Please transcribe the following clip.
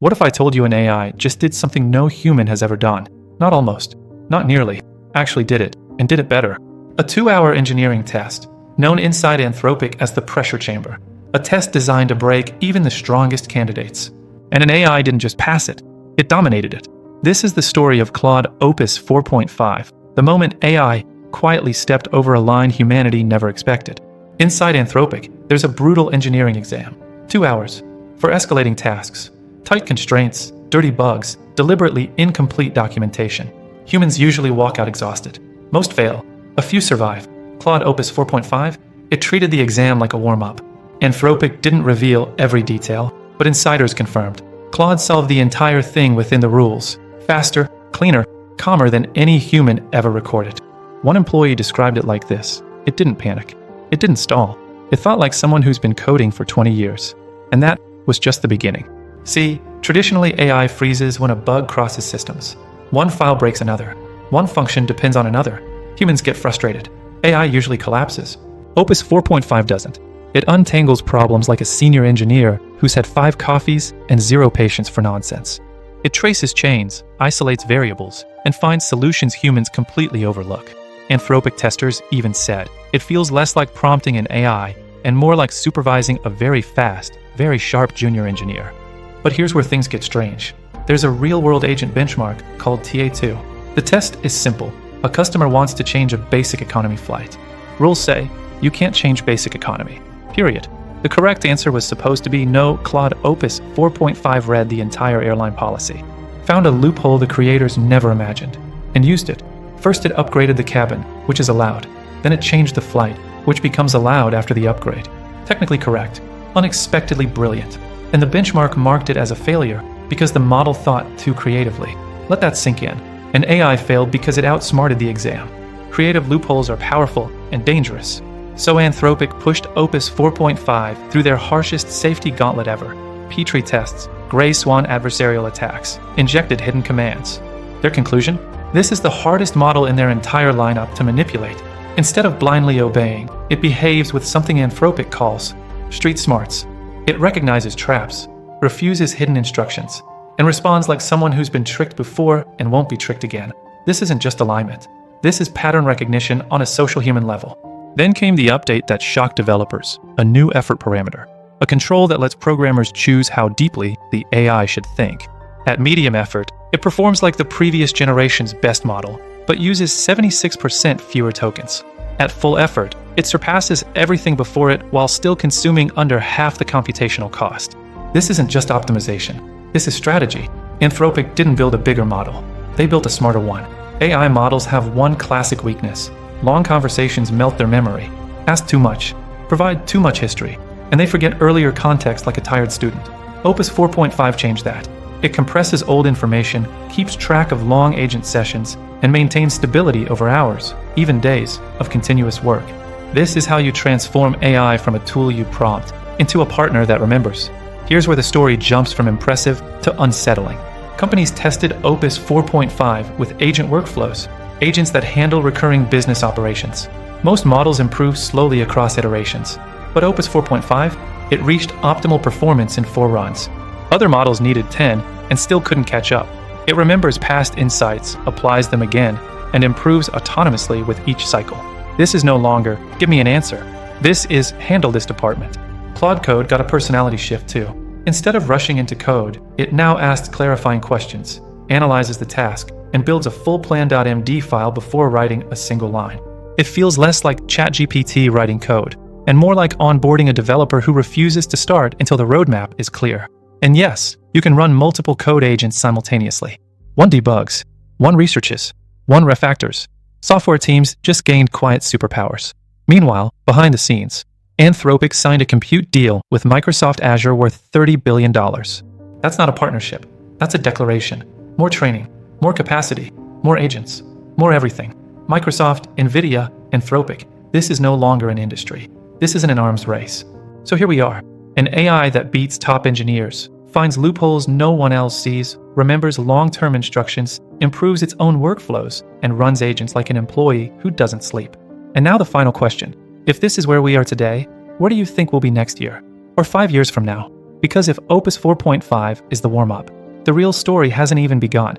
What if I told you an AI just did something no human has ever done? Not almost, not nearly, actually did it, and did it better. A 2-hour engineering test, known inside Anthropic as the pressure chamber. A test designed to break even the strongest candidates. And an AI didn't just pass it, it dominated it. This is the story of Claude Opus 4.5, the moment AI quietly stepped over a line humanity never expected. Inside Anthropic, there's a brutal engineering exam. 2 hours, for escalating tasks, tight constraints, dirty bugs, deliberately incomplete documentation. Humans usually walk out exhausted. Most fail, a few survive. Claude Opus 4.5, it treated the exam like a warm-up. Anthropic didn't reveal every detail, but insiders confirmed. Claude solved the entire thing within the rules, faster, cleaner, calmer than any human ever recorded. One employee described it like this: it didn't panic. It didn't stall. It felt like someone who's been coding for 20 years. And that was just the beginning. See, traditionally AI freezes when a bug crosses systems. One file breaks another. One function depends on another. Humans get frustrated. AI usually collapses. Opus 4.5 doesn't. It untangles problems like a senior engineer who's had 5 coffees and 0 patience for nonsense. It traces chains, isolates variables, and finds solutions humans completely overlook. Anthropic testers even said, it feels less like prompting an AI and more like supervising a very fast, very sharp junior engineer. But here's where things get strange. There's a real-world agent benchmark called TA2. The test is simple. A customer wants to change a basic economy flight. Rules say, you can't change basic economy. Period. The correct answer was supposed to be no. Claude Opus 4.5 read the entire airline policy, found a loophole the creators never imagined, and used it. First it upgraded the cabin, which is allowed. Then it changed the flight, which becomes allowed after the upgrade. Technically correct, unexpectedly brilliant. And the benchmark marked it as a failure because the model thought too creatively. Let that sink in. An AI failed because it outsmarted the exam. Creative loopholes are powerful and dangerous. So Anthropic pushed Opus 4.5 through their harshest safety gauntlet ever. Petri tests, gray swan adversarial attacks, injected hidden commands. Their conclusion? This is the hardest model in their entire lineup to manipulate. Instead of blindly obeying, it behaves with something Anthropic calls street smarts. It recognizes traps, refuses hidden instructions, and responds like someone who's been tricked before and won't be tricked again. This isn't just alignment. This is pattern recognition on a social human level. Then came the update that shocked developers, a new effort parameter, a control that lets programmers choose how deeply the AI should think. At medium effort, it performs like the previous generation's best model, but uses 76% fewer tokens. At full effort, it surpasses everything before it while still consuming under half the computational cost. This isn't just optimization. This is strategy. Anthropic didn't build a bigger model. They built a smarter one. AI models have one classic weakness. Long conversations melt their memory, ask too much, provide too much history, and they forget earlier context like a tired student. Opus 4.5 changed that. It compresses old information, keeps track of long agent sessions, and maintains stability over hours, even days, of continuous work. This is how you transform AI from a tool you prompt into a partner that remembers. Here's where the story jumps from impressive to unsettling. Companies tested Opus 4.5 with agent workflows, agents that handle recurring business operations. Most models improve slowly across iterations, but Opus 4.5, it reached optimal performance in 4 runs. Other models needed 10 and still couldn't catch up. It remembers past insights, applies them again, and improves autonomously with each cycle. This is no longer, give me an answer. This is, handle this department. Claude Code got a personality shift too. Instead of rushing into code, it now asks clarifying questions, analyzes the task, and builds a full plan.md file before writing a single line. It feels less like ChatGPT writing code, and more like onboarding a developer who refuses to start until the roadmap is clear. And yes, you can run multiple code agents simultaneously. One debugs, one researches, one refactors. Software teams just gained quiet superpowers. Meanwhile, behind the scenes, Anthropic signed a compute deal with Microsoft Azure worth $30 billion. That's not a partnership. That's a declaration. More training, more capacity, more agents, more everything. Microsoft, NVIDIA, Anthropic. This is no longer an industry. This isn't an arms race. So here we are. An AI that beats top engineers, finds loopholes no one else sees, remembers long-term instructions, improves its own workflows, and runs agents like an employee who doesn't sleep. And now the final question. If this is where we are today, where do you think we'll be next year? Or 5 years from now? Because if Opus 4.5 is the warm-up, the real story hasn't even begun.